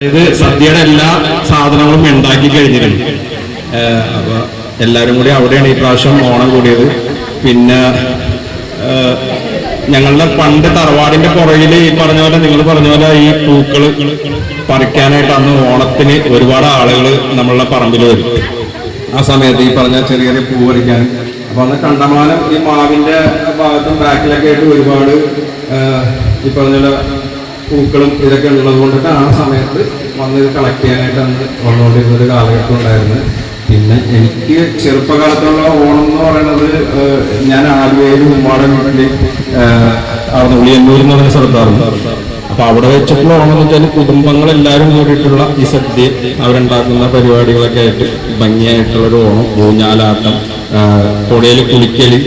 ഇത് സദ്യയുടെ എല്ലാ സാധനങ്ങളും ഉണ്ടാക്കി കഴിഞ്ഞിട്ടുണ്ട്. അപ്പൊ എല്ലാവരും കൂടി അവിടെയാണ് ഈ പ്രാവശ്യം ഓണം കൂടിയത്. പിന്നെ ഞങ്ങളുടെ പണ്ട് തറവാടിന്റെ പുറകിൽ ഈ പറഞ്ഞ പോലെ നിങ്ങൾ പറഞ്ഞ പോലെ ഈ പൂക്കള് പറിക്കാനായിട്ട് അന്ന് ഓണത്തിന് ഒരുപാട് ആളുകൾ നമ്മളുടെ പറമ്പിൽ വരും. ആ സമയത്ത് ഈ പറഞ്ഞ ചെറിയ ചെറിയ പൂ പറിക്കാൻ. അപ്പൊ അന്ന് കണ്ടമാനം ഈ മാവിന്റെ ഭാഗത്തും ബാക്കിലൊക്കെ ആയിട്ട് ഒരുപാട് ഈ പറഞ്ഞ പോലെ പൂക്കളും ഇതൊക്കെ ഉള്ളത് കൊണ്ടിട്ട് ആ സമയത്ത് വന്ന് ഇത് കളക്ട് ചെയ്യാനായിട്ട് അന്ന് വന്നുകൊണ്ടിരുന്നൊരു കാലഘട്ടം ഉണ്ടായിരുന്നു. പിന്നെ എനിക്ക് ചെറുപ്പകാലത്തുള്ള ഓണം എന്ന് പറയുന്നത് ഞാൻ ആലുവയിലും ഉമ്മാടെ വീട്ടിൽ ഉളിയന്നൂർ എന്ന് പറഞ്ഞ സ്ഥലത്താറുണ്ട്. അപ്പൊ അവിടെ വെച്ചിട്ടുള്ള ഓണം എന്ന് വെച്ചാൽ കുടുംബങ്ങളെല്ലാവരും കൂടിയിട്ടുള്ള ഈ സദ്യ അവരുണ്ടാക്കുന്ന പരിപാടികളൊക്കെ ആയിട്ട് ഭംഗിയായിട്ടുള്ളൊരു ഓണം, ഊഞ്ഞാലാട്ടം, പുഴയിൽ കുളിക്കല്.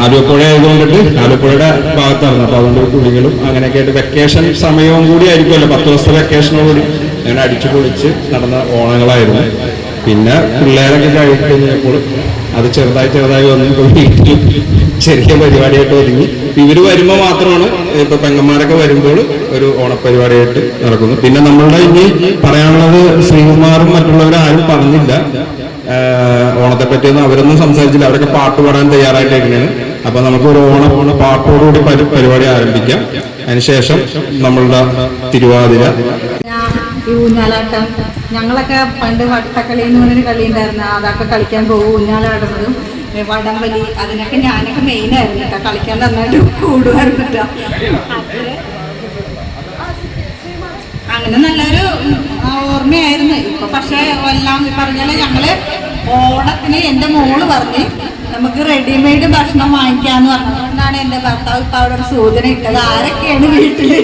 ആലുവപ്പുഴ ആയതുകൊണ്ടിട്ട് ആലുവപ്പുഴയുടെ ഭാഗത്താണ്. അപ്പൊ അതുകൊണ്ട് കുളികളും അങ്ങനെയൊക്കെ ആയിട്ട് വെക്കേഷൻ സമയവും കൂടി ആയിരിക്കുമല്ലോ, 10 ദിവസത്തെ വെക്കേഷനോടുകൂടി അങ്ങനെ അടിച്ചു പൊളിച്ച് നടന്ന ഓണങ്ങളായിരുന്നു. പിന്നെ പിള്ളേരൊക്കെ കഴിഞ്ഞപ്പോൾ അത് ചെറുതായി വന്നു വീട്ടിൽ ചെറിയ പരിപാടിയായിട്ട് ഒതുങ്ങി. ഇവര് വരുമ്പോൾ മാത്രമാണ് ഇപ്പൊ പെങ്ങന്മാരൊക്കെ വരുമ്പോൾ ഒരു ഓണപ്പരിപാടിയായിട്ട് നടക്കുന്നു. പിന്നെ നമ്മളുടെ ഇനി പറയാനുള്ളത് ശ്രീകുമാറും മറ്റുള്ളവരും ആരും പറഞ്ഞില്ല ഓണത്തെ പറ്റിയൊന്നും. അവരൊന്നും സംസാരിച്ചില്ല. അവരൊക്കെ പാട്ട് പാടാൻ തയ്യാറായിട്ടേക്കാണ്. അപ്പൊ നമുക്ക് ഒരു പാട്ടോടുകൂടി പരിപാടി ആരംഭിക്കാം. അതിനുശേഷം നമ്മളുടെ തിരുവാതിര, ഈ ഊഞ്ഞാലാട്ടം, ഞങ്ങളൊക്കെ പണ്ട് വട്ടക്കളി എന്ന് പറഞ്ഞൊരു കളി ഉണ്ടായിരുന്നു. അതൊക്കെ കളിക്കാൻ പോകും. ഊഞ്ഞാലാടുന്നതും വടംവലി, അതിനൊക്കെ ഞാനൊക്കെ മെയിനായിരുന്നു കേട്ടോ. കളിക്കാൻ നന്നായിട്ട് കൂടുമായിരുന്നു കേട്ടോ. അങ്ങനെ നല്ലൊരു ഓർമ്മയായിരുന്നു. ഇപ്പൊ പക്ഷെ എല്ലാം പറഞ്ഞാല് ഞങ്ങള് ഓണത്തിന് എൻ്റെ മോള് പറഞ്ഞ് നമുക്ക് റെഡിമെയ്ഡ് ഭക്ഷണം വാങ്ങിക്കാന്ന് പറഞ്ഞതുകൊണ്ടാണ് എൻ്റെ ഭർത്താവ് ഇപ്പൊ അവിടെ ഒരു സൂചന ഇട്ടത്. ആരൊക്കെയാണ് വീട്ടില്?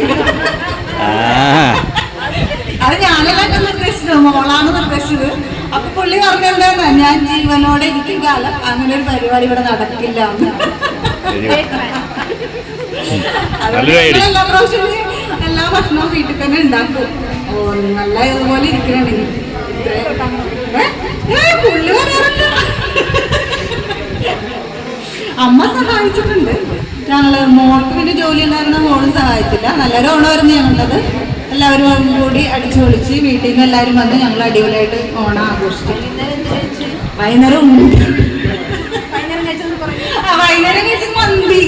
അത് ഞാനല്ല നിർദ്ദേശിച്ചത്, മോളാണ് നിർദ്ദേശിച്ചത്. അപ്പൊ പുള്ളി പറഞ്ഞെന്താ, ഞാൻ ജീവനോടെ ഇരിക്കും കാലം അങ്ങനെ ഒരു പരിപാടി ഇവിടെ നടക്കില്ല. എല്ലാ പ്രാവശ്യവും എല്ലാ ഭക്ഷണവും വീട്ടിൽ തന്നെ ഉണ്ടാക്കും. നല്ല ഇതുപോലെ ഇരിക്കണമെങ്കിൽ പുള്ളി പറയാറുണ്ട്. അമ്മ സഹായിച്ചിട്ടുണ്ട്. ഞങ്ങള് മോൾക്ക് പിന്നെ ജോലി ഉണ്ടായിരുന്ന മോളും സഹായിച്ചില്ല. നല്ലൊരു ഓണമായിരുന്നു ഞങ്ങളുടേത്. എല്ലാവരും കൂടി അടിച്ചു പൊളിച്ച് വീട്ടിൽ നിന്ന് എല്ലാവരും വന്ന് ഞങ്ങൾ അടിപൊളിയായിട്ട് ഓണം ആഘോഷിച്ചു. വൈകുന്നേരം കഴിച്ചത് മന്തി.